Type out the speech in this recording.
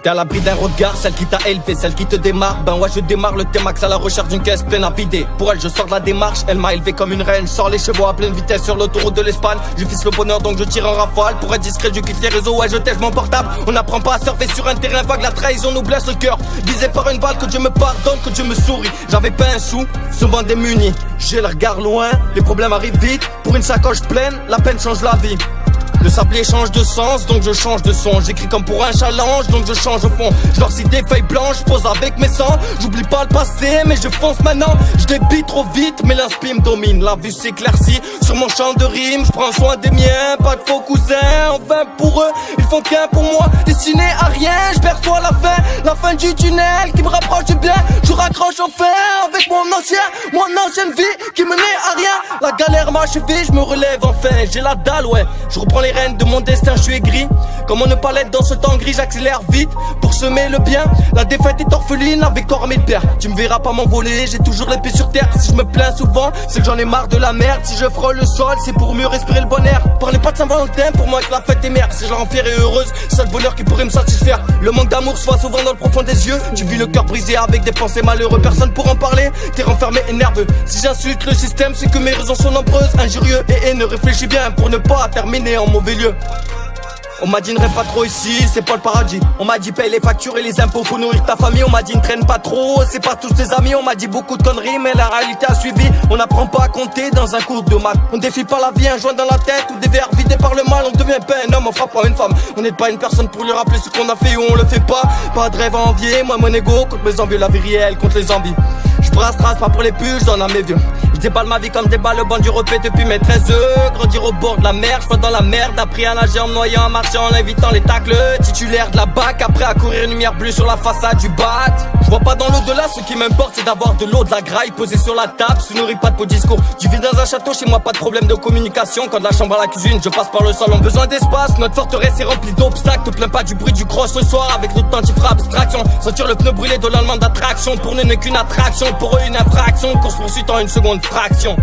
T'es à l'abri d'un regard, celle qui t'a élevé, celle qui te démarre. Ben ouais, je démarre le T-Max à la recherche d'une caisse pleine à vider. Pour elle, je sors de la démarche, elle m'a élevé comme une reine. Je sors les chevaux à pleine vitesse sur l'autoroute de l'Espagne. Je fixe le bonheur donc je tire en rafale. Pour être discret, je quitte les réseaux, ouais, je tèche mon portable. On n'apprend pas à surfer sur un terrain vague, la trahison nous blesse le cœur. Visé par une balle, que Dieu me pardonne, que Dieu me sourit. J'avais pas un sou, souvent démuni. J'ai le regard loin, les problèmes arrivent vite. Pour une sacoche pleine, la peine change la vie. Le sablier change de sens, donc je change de son. J'écris comme pour un challenge, donc je change au fond. Je leur cite des feuilles blanches, je pose avec mes sangs. J'oublie pas le passé, mais je fonce maintenant. Je débite trop vite, mais l'inspi me domine. La vue s'éclaircit sur mon champ de rime. Je prends soin des miens, pas de faux cousins. En vain pour eux, ils font qu'un pour moi. Destiné à rien, je perçois la fin du tunnel qui me rapproche du bien. Je raccroche enfin avec mon ancienne vie qui menait à rien. La galère m'a achevé, je me relève enfin. J'ai la dalle, ouais, je reprends les rênes de mon destin, je suis aigri. Comment ne pas l'être dans ce temps gris, j'accélère vite pour semer le bien. La défaite est orpheline, la victoire m'est père. Tu me verras pas m'envoler, j'ai toujours les pieds sur terre. Si je me plains souvent, c'est que j'en ai marre de la merde. Si je frôle le sol, c'est pour mieux respirer le bon air. Parlez pas de Saint-Valentin, pour moi que la fête est merde. Si je la rends fière et heureuse, c'est le bonheur qui pourrait me satisfaire. Le manque d'amour se voit souvent dans le profond des yeux. Tu vis le cœur brisé avec des pensées malheureuses. Personne pour en parler, t'es renfermé et nerveux. Si j'insulte le système, c'est que mes raisons sont nombreuses. Injurieux et haineux, réfléchis bien pour ne pas terminer en mauvais lieu. On m'a dit ne rêve pas trop ici, c'est pas le paradis. On m'a dit paye les factures et les impôts, faut nourrir ta famille. On m'a dit ne traîne pas trop, c'est pas tous tes amis. On m'a dit beaucoup de conneries, mais la réalité a suivi. On n'apprend pas à compter dans un cours de maths. On défie pas la vie, un joint dans la tête ou des verres vidés par le mal. On devient pas un homme, on frappe pas une femme. On n'est pas une personne pour lui rappeler ce qu'on a fait ou on le fait pas. Pas de rêve à envier, moi mon ego contre mes envies, la vie réelle contre les envies. Je brasse trace pas pour les puces, je donne à mes vieux. Je déballe ma vie comme déballe le banc du repais depuis mes 13 œufs. Grandir au bord de la mer, je dans la merde. Appris à nager en me noyant, en marchant, en invitant les tacles. Titulaire de la bac, après à courir une lumière bleue sur la façade du bat. Je vois pas dans l'au-delà, ce qui m'importe c'est d'avoir de l'eau, de la graille posée sur la table. Se nourrit pas de beaux discours. Tu vis dans un château, chez moi pas de problème de communication. Quand de la chambre à la cuisine, je passe par le salon. Besoin d'espace, notre forteresse est remplie d'obstacles. Te plains pas du bruit du cross ce soir avec notre temps qui fera abstraction. Sentir le pneu brûlé de l'allemand d'attraction. Pour nous n'est qu'une attraction, pour eux une infraction. Course poursuite en une seconde fraction.